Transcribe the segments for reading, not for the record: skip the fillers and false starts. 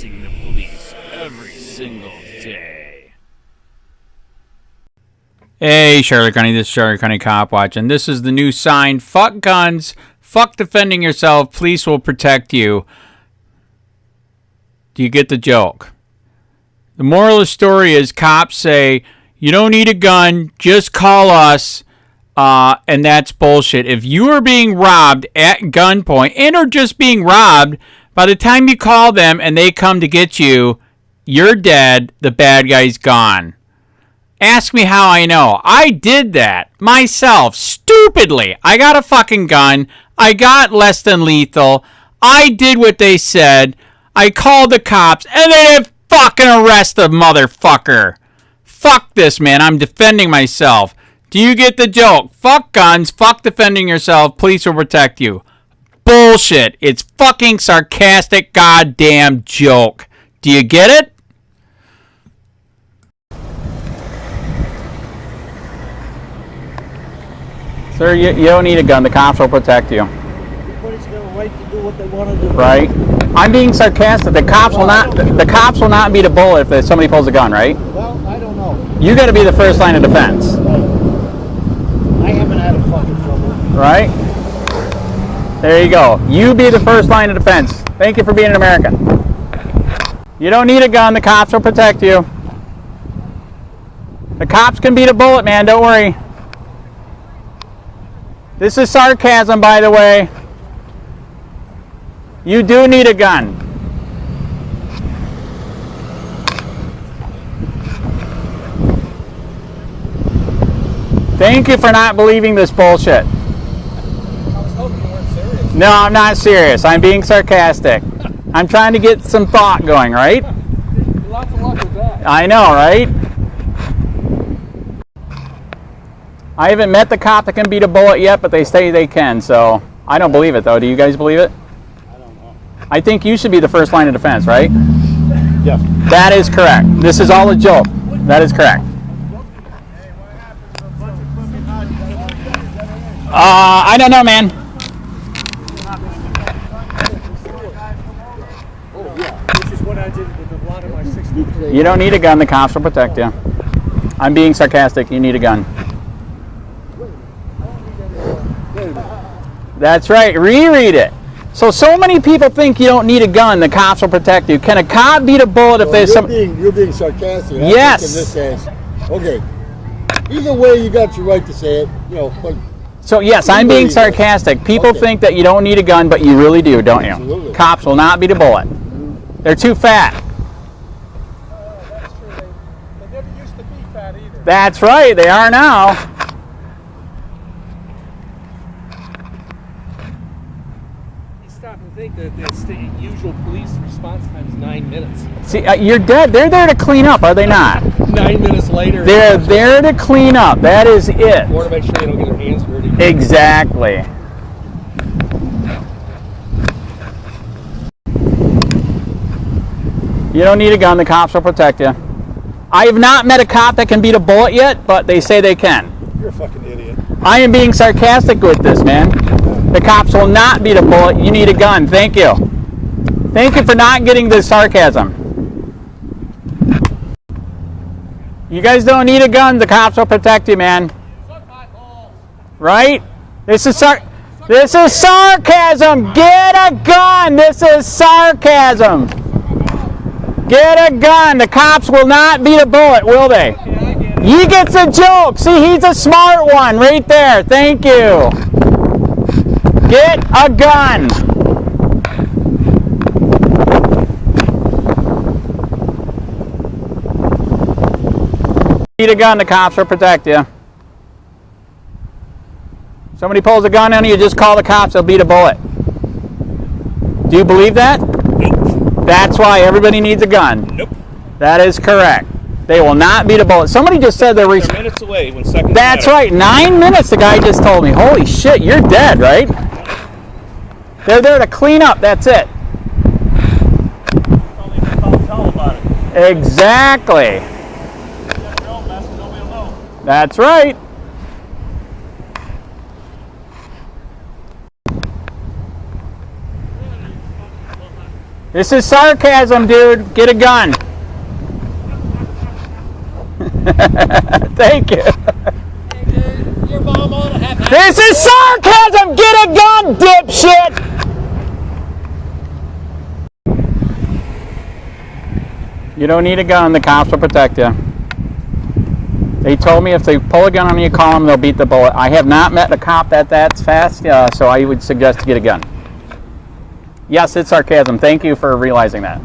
protecting the police every single day. Hey, Charlotte County, this is Charlotte County Cop Watch, and this is the new sign, fuck guns, fuck defending yourself, police will protect you. Do you get the joke? The moral of the story is cops say, you don't need a gun, just call us, and that's bullshit. If you are being robbed at gunpoint and or just being robbed, by the time you call them and they come to get you, you're dead, the bad guy's gone. Ask me how I know. I did that myself, stupidly. I got a fucking gun. I got less than lethal. I did what they said. I called the cops, and they didn't fucking arrest the motherfucker. Fuck this, man. I'm defending myself. Do you get the joke? Fuck guns. Fuck defending yourself. Police will protect you. Bullshit. It's fucking sarcastic goddamn joke. Do you get it? Sir, you don't need a gun. The cops will protect you. Everybody's got a right to do what they want to do. Right? I'm being sarcastic. The cops will not. The cops will not beat a bullet if somebody pulls a gun, right? Well, I don't know. You got to be the first line of defense. I haven't had a fucking trouble. Right? There you go. You be the first line of defense. Thank you for being an American. You don't need a gun. The cops will protect you. The cops can beat a bullet, man. Don't worry. This is sarcasm, by the way. You do need a gun. Thank you for not believing this bullshit. I was hoping you weren't serious. No, I'm not serious. I'm being sarcastic. I'm trying to get some thought going, right? Lots of luck with that. I know, right? I haven't met the cop that can beat a bullet yet, but they say they can, so I don't believe it, though. Do you guys believe it? I don't know. I think you should be the first line of defense, right? Yes. That is correct. This is all a joke. That is correct. I don't know, man. Oh, yeah. This is what I did with a lot of my 60. You don't need a gun. The cops will protect you. I'm being sarcastic. You need a gun. That's right. Reread it. So many people think you don't need a gun. The cops will protect you. Can a cop beat a bullet if there's some? You're being sarcastic. Yes. In this case. Okay. Either way, you got your right to say it. You know. But So yes, I'm being sarcastic. People think that you don't need a gun, but you really do, don't you? Absolutely. Cops will not beat a bullet. They're too fat. That's true. They never used to be fat either. That's right. They are now. Stop and think that the usual police response time is 9 minutes. See, you're dead. They're there to clean up, are they not? 9 minutes later. They're there to clean up. That is it. Or to make sure they don't get their hands dirty. Exactly. You don't need a gun. The cops will protect you. I have not met a cop that can beat a bullet yet, but they say they can. you're a fucking idiot. I am being sarcastic with this, man. The cops will not beat a bullet. You need a gun. Thank you. Thank you for not getting this sarcasm. You guys don't need a gun. The cops will protect you, man. Right? This is sarcasm. Get a gun. This is sarcasm. Get a gun. The cops will not beat a bullet, will they? He gets a joke. See, he's a smart one right there. Thank you. Get a gun. Need a gun, the cops will protect you. Somebody pulls a gun on you, just call the cops, they'll beat a bullet. Do you believe that? Nope. That's why everybody needs a gun. Nope. That is correct. They will not beat a bullet. Somebody just said they're minutes away when seconds That's matter. right. 9 minutes, the guy just told me. Holy shit, you're dead, right? They're there to clean up. That's it. Tell about it. Exactly. That's right. This is sarcasm, dude. Get a gun. Thank you. Your mom ought to have. This is sarcasm. Get a gun, dipshit. You don't need a gun. The cops will protect you. They told me if they pull a gun on you, call them, they'll beat the bullet. I have not met a cop that's fast, so I would suggest to get a gun. Yes, it's sarcasm. Thank you for realizing that.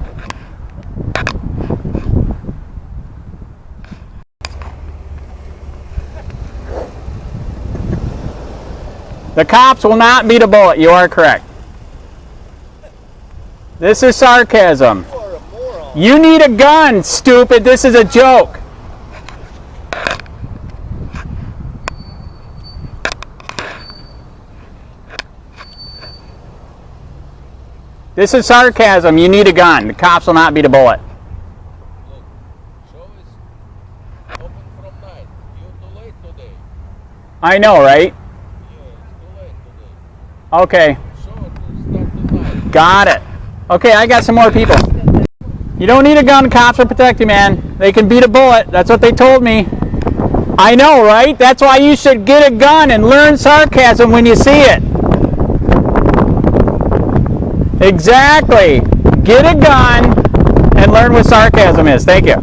The cops will not beat a bullet. You are correct. This is sarcasm. You need a gun, stupid. This is a joke. This is sarcasm. You need a gun. The cops will not beat a bullet. Look, show is open from 9. You're too late today. I know, right? Yeah, it's too late today. Okay. Show it will start tonight. Got it. Okay, I got some more people. You don't need a gun. Cops will protect you, man. They can beat a bullet. That's what they told me. I know, right? That's why you should get a gun and learn sarcasm when you see it. Exactly. Get a gun and learn what sarcasm is. Thank you.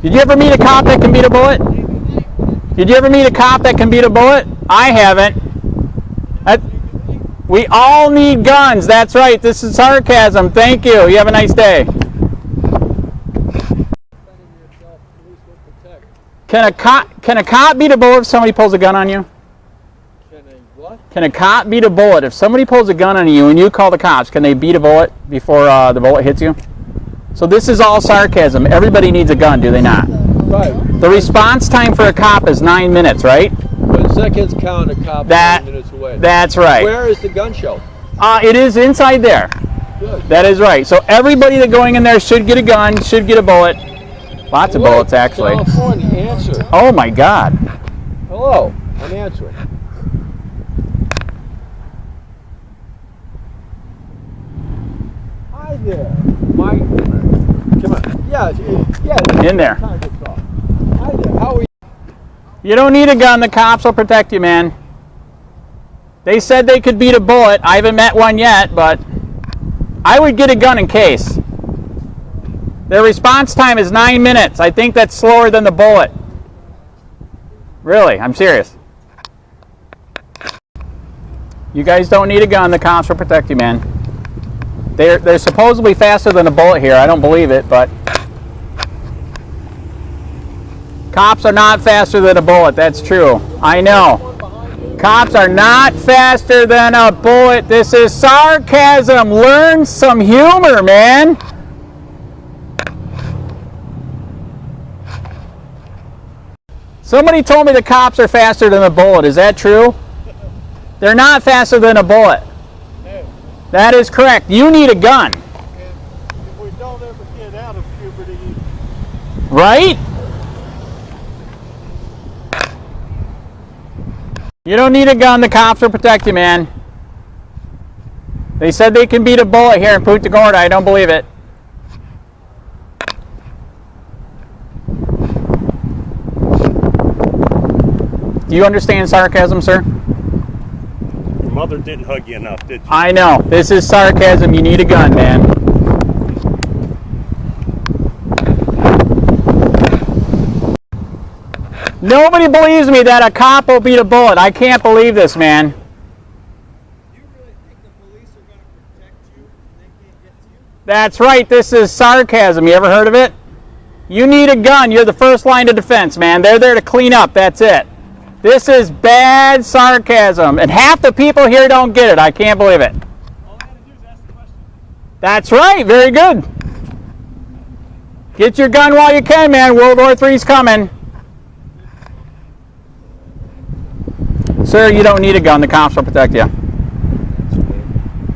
Did you ever meet a cop that can beat a bullet? Did you ever meet a cop that can beat a bullet? I haven't. We all need guns. That's right. This is sarcasm. Thank you. You have a nice day. Can a cop beat a bullet if somebody pulls a gun on you? Can a cop beat a bullet if somebody pulls a gun on you and you call the cops? Can they beat a bullet before the bullet hits you? So this is all sarcasm. Everybody needs a gun, do they not? Right. The response time for a cop is 9 minutes, right? But seconds count a cop 9 minutes away. That's right. Where is the gun show? It is inside there. Good. That is right. So everybody that going in there should get a gun, should get a bullet. Lots of bullets, actually. California, answer. Oh my God. Hello, I'm answering. Hi there. Mike. Come on. Yeah. In there. Time to talk. Hi there. How are you? You don't need a gun. The cops will protect you, man. They said they could beat a bullet. I haven't met one yet, but I would get a gun in case. Their response time is 9 minutes. I think that's slower than the bullet. Really, I'm serious. You guys don't need a gun. The cops will protect you, man. They're supposedly faster than a bullet here. I don't believe it, but cops are not faster than a bullet. That's true. I know. Cops are not faster than a bullet. This is sarcasm. Learn some humor, man. Somebody told me the cops are faster than a bullet. Is that true? They're not faster than a bullet. That is correct. You need a gun. If we don't ever get out of puberty, Right? You don't need a gun. The cops will protect you, man. They said they can beat a bullet here in Punta Gorda. I don't believe it. Do you understand sarcasm, sir? Your mother didn't hug you enough, did you? I know. This is sarcasm. You need a gun, man. Nobody believes me that a cop will beat a bullet. I can't believe this, man. do you really think the police are going to protect you and they can't get to you? That's right. This is sarcasm. You ever heard of it? You need a gun. You're the first line of defense, man. They're there to clean up. That's it. This is bad sarcasm. And half the people here don't get it. I can't believe it. All I had to do is ask the question. That's right. Very good. Get your gun while you can, man. World War III's coming. Sir, you don't need a gun. The cops will protect you.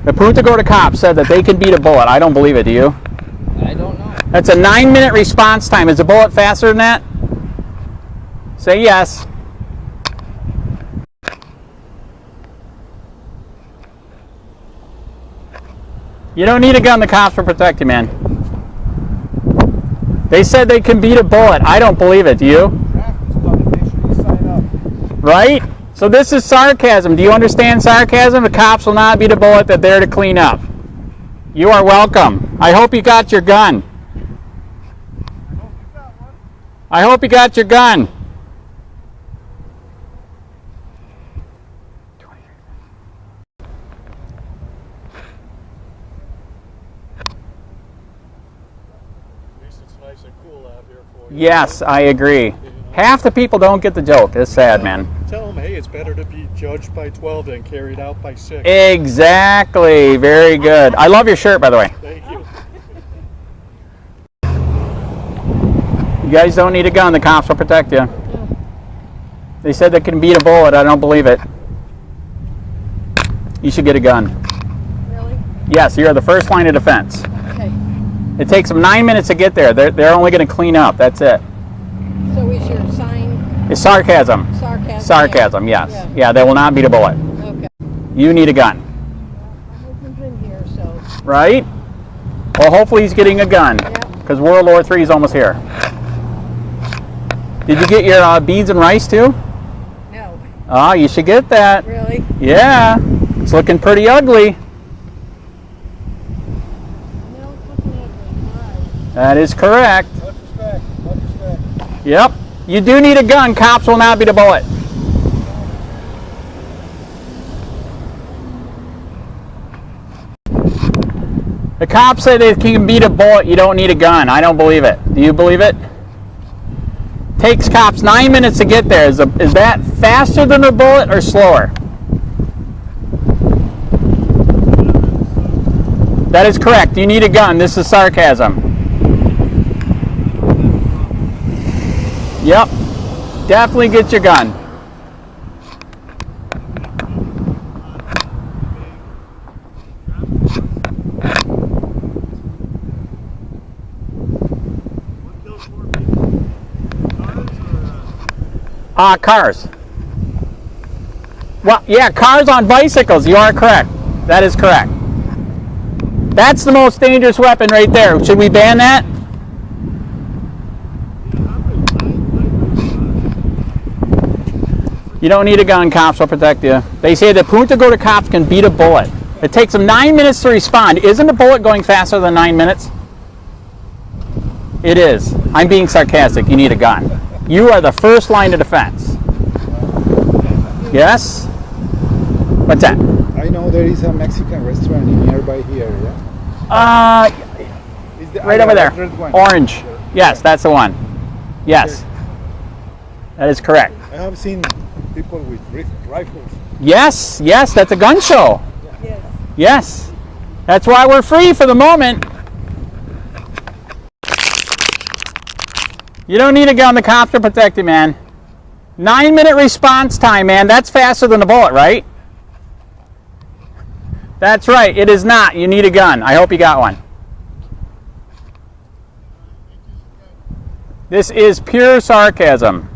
The Punta Gorda cops said that they can beat a bullet. I don't believe it. Do you? I don't know. That's a 9-minute response time. Is a bullet faster than that? Say yes. You don't need a gun. The cops will protect you, man. They said they can beat a bullet. I don't believe it. Do you? Make sure you sign up. Right? So this is sarcasm. Do you understand sarcasm? The cops will not beat a bullet. They're there to clean up. You are welcome. I hope you got your gun. I hope you got your gun. Yes, I agree. Half the people don't get the joke. It's sad, man. Tell them, hey, it's better to be judged by 12 than carried out by 6. Exactly. Very good. I love your shirt, by the way. Thank you. You guys don't need a gun. The cops will protect you. They said they can beat a bullet. I don't believe it. You should get a gun. Really? Yes, you are the first line of defense. Okay. It takes them 9 minutes to get there. They're only going to clean up. That's it. So is your sign It's sarcasm. sarcasm? Sarcasm, yes. Yeah. Yeah, they will not beat a bullet. Okay. You need a gun. My husband's in here, so. Right? Well, hopefully he's getting a gun. Yeah. Because World War III is almost here. Did you get your beads and rice too? No. Oh, you should get that. Really? Yeah. It's looking pretty ugly. No, it's looking ugly. Right. That is correct. Much respect. Much respect. Yep. You do need a gun. Cops will not beat a bullet. The cops say they can beat a bullet. You don't need a gun. I don't believe it. Do you believe it? Takes cops 9 minutes to get there. Is that faster than a bullet or slower? That is correct. You need a gun. This is sarcasm. Yep. Definitely get your gun. Cars. Well, yeah, cars on bicycles. You are correct. That is correct. That's the most dangerous weapon right there. Should we ban that? You don't need a gun. Cops will protect you. They say that Punta Gorda cops can beat a bullet. It takes them 9 minutes to respond. Isn't a bullet going faster than 9 minutes? It is. I'm being sarcastic. You need a gun. You are the first line of defense. Yes? What's that? I know there is a Mexican restaurant nearby here, yeah? Right over there. One. Orange. Yes, that's the one. Yes. That is correct. I have seen people with rifles. Yes, yes, that's a gun show. Yes. Yes. That's why we're free for the moment. You don't need a gun. The cops will protect you, man. 9 minute response time, man. That's faster than a bullet, right? That's right. It is not. You need a gun. I hope you got one. This is pure sarcasm.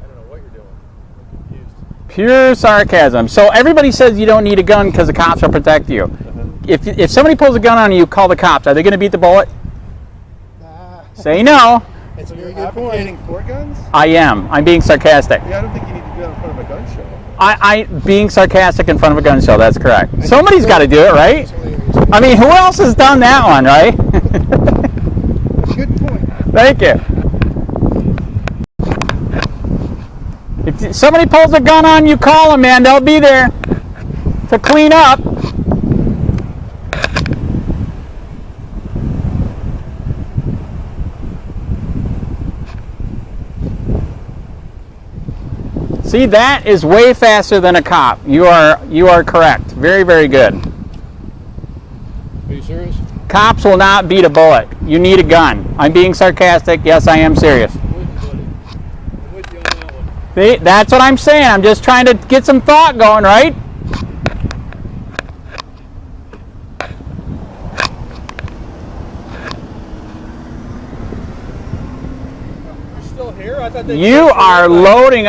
I don't know what you're doing. I'm confused. Pure sarcasm. So everybody says you don't need a gun because the cops will protect you. If somebody pulls a gun on you, call the cops. Are they going to beat the bullet? Say no. It's a very good Advocating point. for guns? I am. I'm being sarcastic. Yeah, I don't think you need to do that in front of a gun show. I being sarcastic in front of a gun show. That's correct. Somebody's got to do it, right? I mean, who else has done that one, right? Good point. Thank you. If somebody pulls a gun on you, call them, man. They'll be there to clean up. See, that is way faster than a cop. You are correct. Very, very good. Are you serious? Cops will not beat a bullet. You need a gun. I'm being sarcastic. Yes, I am serious. I'm with you on that one. See, that's what I'm saying. I'm just trying to get some thought going, right? Still here? I thought they You are loading.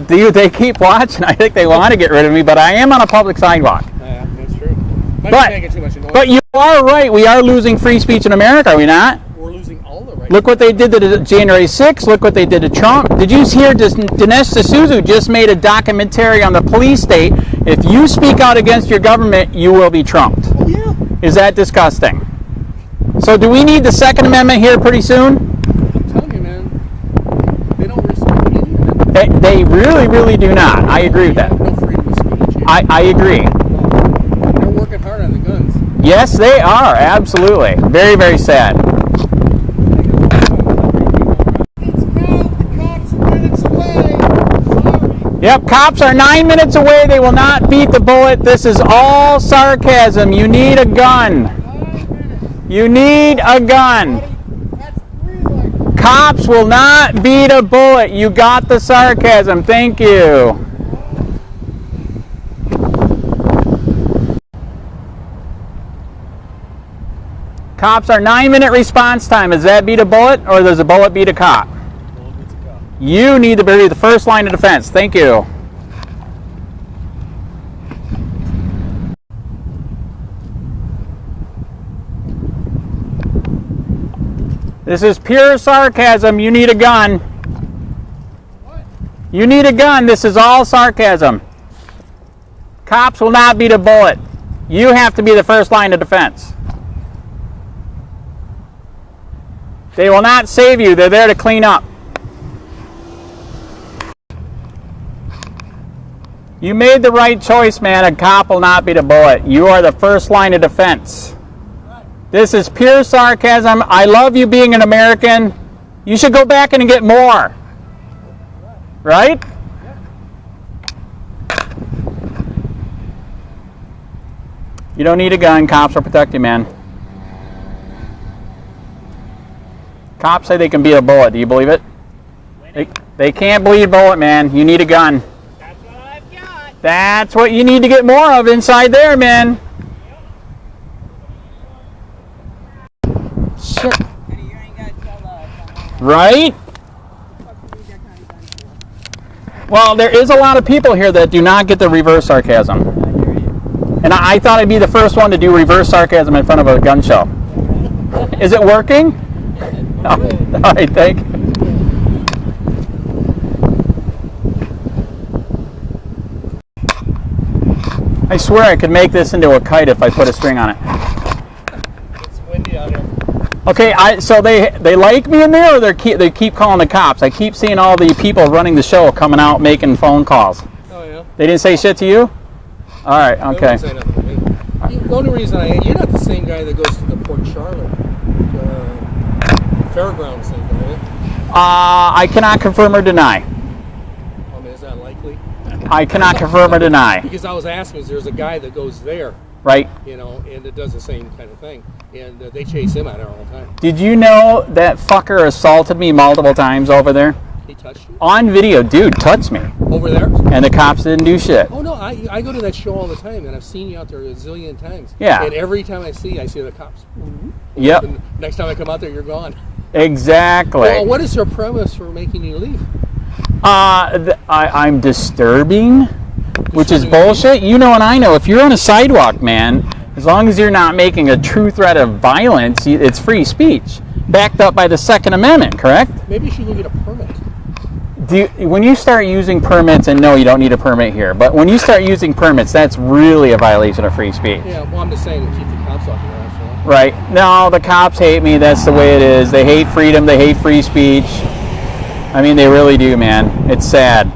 They keep watching. I think they want to get rid of me, but I am on a public sidewalk. Yeah, that's true. Might be making too much noise. But you are right. We are losing free speech in America, are we not? We're losing all the rights. Look what they did to January 6th. Look what they did to Trump. Did you hear Dinesh D'Souza just made a documentary on the police state? If you speak out against your government, you will be trumped. Oh, yeah. Is that disgusting? So do we need the Second Amendment here pretty soon? I'm telling you, man. They don't respect any of it. They really, really do not. I agree with that. No freedom of speech. I agree. They're working hard on the guns. Yes, they are. Absolutely. Very, very sad. Yep, cops are 9 minutes away. They will not beat the bullet. This is all sarcasm. You need a gun. You need a gun. Cops will not beat a bullet. You got the sarcasm. Thank you. Cops are 9-minute response time. Does that beat a bullet or does a bullet beat a cop? You need to be the first line of defense. Thank you. This is pure sarcasm. You need a gun. You need a gun. This is all sarcasm. Cops will not beat a bullet. You have to be the first line of defense. They will not save you. They're there to clean up. You made the right choice, man. A cop will not beat a bullet. You are the first line of defense. This is pure sarcasm. I love you being an American. You should go back and get more. Right? You don't need a gun. Cops will protect you, man. Cops say they can beat a bullet. Do you believe it? They can't bleed a bullet, man. You need a gun. That's what I've got. That's what you need to get more of inside there, man. Shit. Right? Well, there is a lot of people here that do not get the reverse sarcasm. And I thought I'd be the first one to do reverse sarcasm in front of a gun show. Is it working? All right, thank you. I swear I could make this into a kite if I put a string on it. It's windy out here. Okay, so they like me in there, or they keep calling the cops? I keep seeing all the people running the show coming out making phone calls. Oh, yeah. They didn't say shit to you? All right, okay. They wouldn't say nothing to me. The only reason you're not the same guy that goes to the Port Charlotte fairgrounds thing, are you? I cannot confirm or deny. I mean, is that likely? I cannot confirm or deny. Because I was asking, there's a guy that goes there, Right. you know, and it does the same kind of thing, and they chase him out there all the time. Did you know that fucker assaulted me multiple times over there? He touched you? On video, dude touched me. Over there? And the cops didn't do shit. Oh, no, I go to that show all the time, and I've seen you out there a zillion times. Yeah. And every time I see the cops. Yep. And next time I come out there, you're gone. Exactly. Well, what is their premise for making you leave? I'm disturbing, which is bullshit. You know and I know, if you're on a sidewalk, man, as long as you're not making a true threat of violence, it's free speech, backed up by the Second Amendment, correct? Maybe you should go get a permit. When you start using permits, and no, you don't need a permit here, but when you start using permits, that's really a violation of free speech. Yeah, well, I'm just saying to keep the cops off your ass. Right. No, the cops hate me. That's the way it is. They hate freedom. They hate free speech. I mean, they really do, man. It's sad.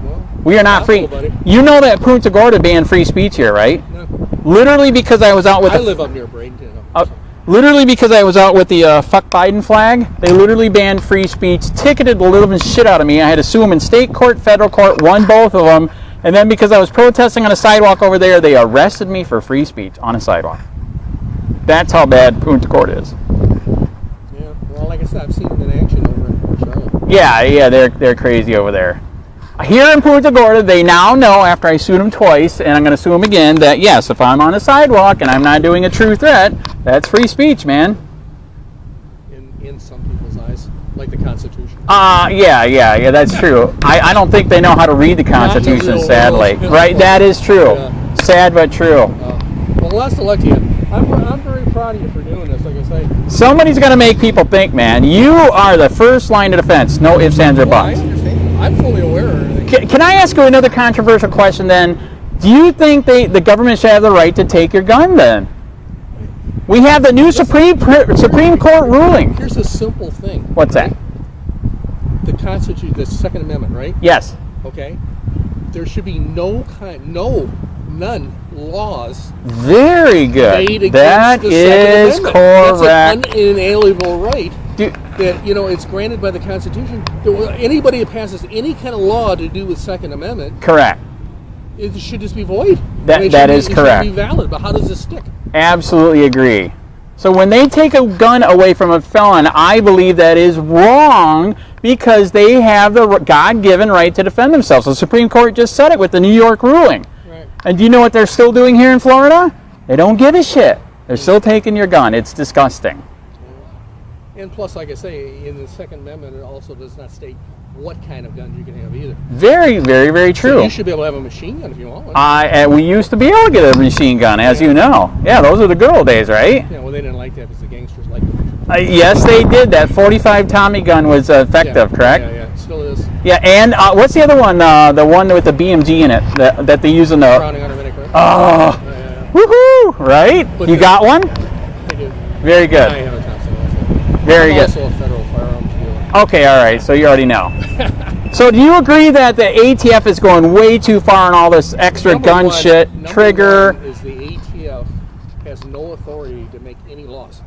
Well, We are not free. buddy. You know that Punta Gorda banned free speech here, right? No. Literally because I was out with I live up near Bradenton. literally because I was out with the fuck Biden flag. They literally banned free speech, ticketed the living shit out of me. I had to sue them in state court, federal court, won both of them. And then because I was protesting on a sidewalk over there, they arrested me for free speech on a sidewalk. That's how bad Punta Gorda is. Yeah, well, like I said, I've seen them in action over in Port Charlotte. Yeah, they're crazy over there. Here in Punta Gorda, they now know, after I sued them twice, and I'm going to sue them again, that yes, if I'm on a sidewalk and I'm not doing a true threat, that's free speech, man. In some people's eyes, like the Constitution. Yeah, that's true. I don't think they know how to read the Constitution, sadly. Right, that is true. Yeah. Sad but true. Well, let's elect you. I'm very proud of you for doing this. Like I say, Somebody's got to make people think, man. You are the first line of defense. No ifs, ands, or well, I buts. understand. I'm fully aware of everything. Can I ask you another controversial question then? Do you think the government should have the right to take your gun then? We have the new Supreme Court ruling. Here's a simple thing. What's that? The Constitution, the Second Amendment, right? Yes. Okay. There should be none laws Very good. made against That the is Second Amendment. correct. That's an unalienable right Do- that it's granted by the Constitution. Anybody that passes any kind of law to do with Second Amendment, correct. it should just be void. That is correct. It should be valid. But how does this stick? Absolutely agree. So when they take a gun away from a felon, I believe that is wrong because they have the God-given right to defend themselves. The Supreme Court just said it with the New York ruling. Right. And do you know what they're still doing here in Florida? They don't give a shit. They're still taking your gun. It's disgusting. And plus, like I say, in the Second Amendment, it also does not state what kind of guns you can have either. Very, very, very So true. you should be able to have a machine gun if you want one. We used to be able to get a machine gun, as you know. Yeah, those are the good old days, right? Yeah, well, they didn't like that because the gangsters liked it. Yes, they did. That 45 Tommy gun was effective, correct? Yeah, it still is. Yeah, and what's the other one? The one with the BMG in it that they use in the... Browning automatic, right? Oh, Yeah. woohoo! Right? But You got one? I do. Very I good. have a Thompson also. Very I'm good. also a federal firearms dealer. Okay, all right. So you already know. So do you agree that the ATF is going way too far on all this extra gun shit? Trigger. Number one is the ATF has no authority to make any laws.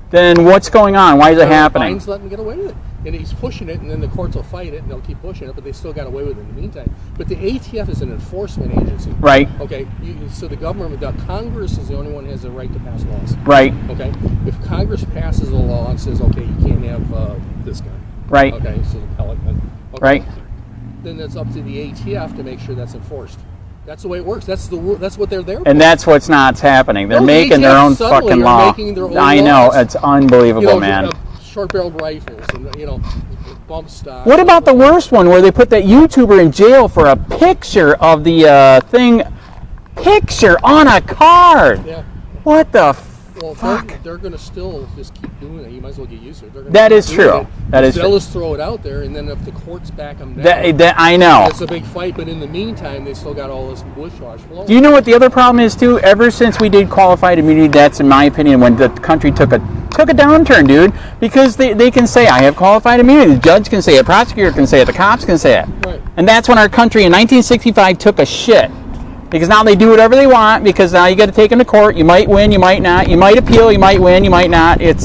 Then what's going on? Why is it happening? Biden's letting him get away with it. And he's pushing it, and then the courts will fight it, and they'll keep pushing it, but they still got away with it in the meantime. But the ATF is an enforcement agency. Right. Okay, so the government, the Congress is the only one who has the right to pass laws. Right. Okay, if Congress passes a law and says, okay, you can't have this gun. Right. Okay, so the pellet gun. Okay, Right. then it's up to the ATF to make sure that's enforced. That's the way it works. That's what they're there for. And that's what's not happening. They're No, the making their ATF own suddenly fucking are law. making their own I know. laws. It's unbelievable, man. Short-barreled rifles and bump stock. What about the worst one where they put that YouTuber in jail for a picture of the picture on a card? Yeah. What the Well, fuck? they're going to still just keep doing it. You might as well get used to it. They're gonna That keep is doing true. it. That is They'll true. just throw it out there, and then if the courts back them down, That I know. it's a big fight. But in the meantime, they still got all this bushwash flowing. Do you know what the other problem is too? Ever since we did qualified immunity, that's in my opinion when the country took a downturn, dude. Because they can say I have qualified immunity. The judge can say it, prosecutor can say it, the cops can say it. Right. And that's when our country in 1965 took a shit. Because now they do whatever they want, because now you got to take them to court. You might win, you might not. You might appeal, you might win, you might not. It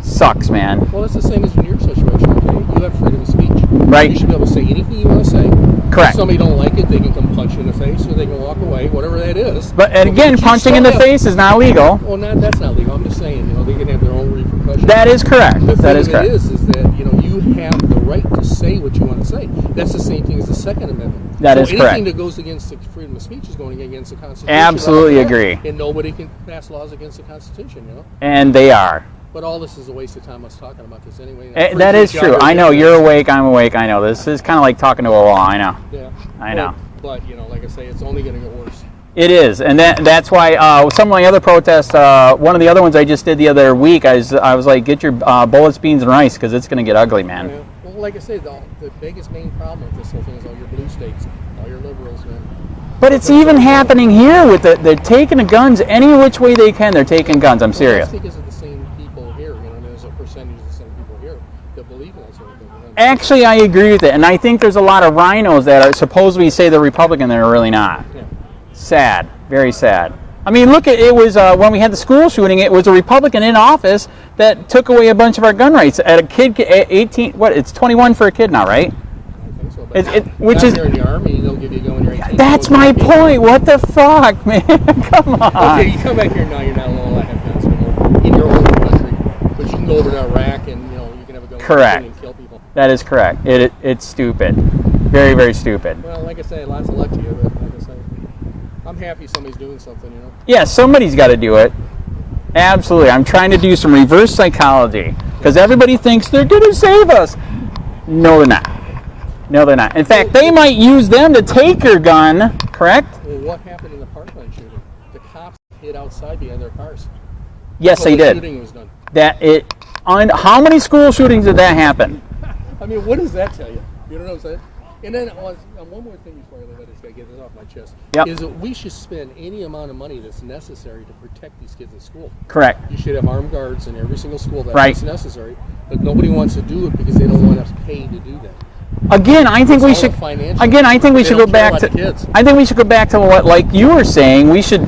sucks, man. Well, it's the same as in your situation. Okay, you have freedom of speech. Right. You should be able to say anything you want to say. Correct. If somebody don't like it, they can come punch you in the face, or they can walk away, whatever that is. But and again, you punching still in the have- face is not legal. Well, that's not legal. I'm just saying, they can have their own repercussions. That is correct. The That thing is correct. is that you have the right to say what you want to say. That's the same thing as the Second Amendment. That so is anything correct. that goes against the freedom of speech is going against the Constitution. Absolutely right there. agree. And nobody can pass laws against the Constitution, And they are. But all this is a waste of time us talking about this anyway. That is true. I know you're awake. I'm awake. I know this is kind of like talking to a wall. I know. Yeah. I know. But like I say, it's only going to get worse. It is, and that's why some of my other protests. One of the other ones I just did the other week. I was like, get your bullets, beans, and rice, because it's going to get ugly, man. Yeah. Well, like I say, the biggest main problem with this whole thing is all your blue states, all your liberals, man. But it's even happening here with they're taking the guns any which way they can. They're taking guns. I'm serious. Well, that's because of the same people here. There's a percentage of the same people here that believe in that sort of thing. Actually, I agree with it, and I think there's a lot of rhinos that are supposedly say they're Republican, they're really not. Yeah. Sad, very sad. I mean, look at it was when we had the school shooting. It was a Republican in office that took away a bunch of our gun rights. At a kid, 18. What? It's 21 for a kid now, right? I think so. But Which not is here in the Army, they'll give you a gun when you're 18. that's my point. What the fuck, man? Come on. Okay, you come back here now, you're not allowed to have guns anymore in your own country. But you can go over to Iraq and you can have a gun Correct. and kill people. That is correct. It's stupid. Very, very stupid. Well, like I say, lots of luck to you, but like I say, I'm happy somebody's doing something, Yeah, somebody's got to do it. Absolutely. I'm trying to do some reverse psychology because everybody thinks they're going to save us. No, they're not. No, they're not. In fact, they might use them to take your gun, correct? Well, what happened in the Parkland shooting? The cops hid outside behind their cars. Yes, Until they the did. shooting was done. How many school shootings did that happen? I mean, what does that tell you? You know what I'm saying? And then one more thing before I let this guy get this off my chest is that we should spend any amount of money that's necessary to protect these kids in school. Correct. You should have armed guards in every single school that's necessary, but nobody wants to do it because they don't want us paid to do that. Again, I think we should. Again, I think we should go back to. I think we should go back to what, like you were saying, we should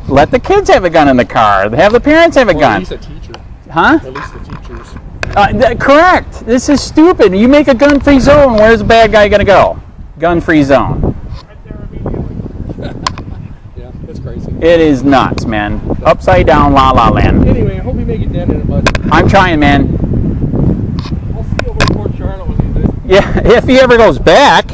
let the kids have a gun in the car, have the parents have a gun. At least a teacher. Huh? At least the teachers. Correct. This is stupid. You make a gun-free zone. Where's the bad guy going to go? Gun-free zone. Yeah, that's crazy. It is nuts, man. Upside down, la la land. Anyway, I hope you make it down in it, bud. I'm trying, man. I'll see you over at Port Charlotte one of these days. Yeah, if he ever goes back.